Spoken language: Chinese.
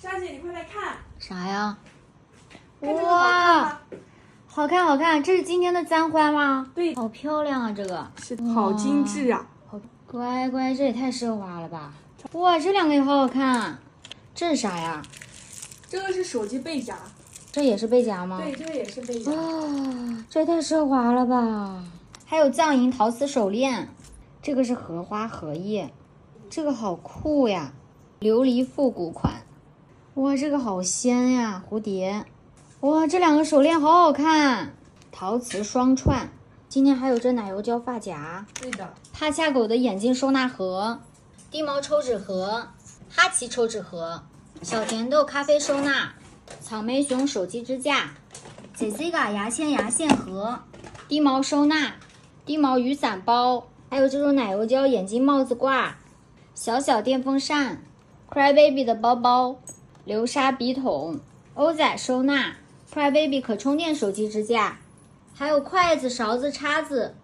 莎姐，你快来看，啥呀？看这个好看吗？好看好看，这是今天的簪花吗？对，好漂亮啊，这个是好精致啊！好乖乖，这也太奢华了吧！哇，这两个也好好看，这是啥呀？这个是手机背夹，这也是背夹吗？对，这个也是背夹。啊，这也太奢华了吧！还有藏银陶瓷手链，这个是荷花荷叶，这个好酷呀！琉璃复古款，哇，这个好仙呀！蝴蝶，哇，这两个手链好好看，陶瓷双串。今天还有这奶油胶发夹，对的，帕恰狗的眼镜收纳盒，低毛抽纸盒，哈奇抽纸盒，小甜豆咖啡收纳，草莓熊手机支架，Zziga 牙线盒，低毛收纳，低毛雨伞包，还有这种奶油胶眼镜帽子挂，小电风扇 ，Crybaby 的包包，流沙笔筒，欧仔收纳 ，Crybaby 可充电手机支架，还有筷子、勺子、叉子。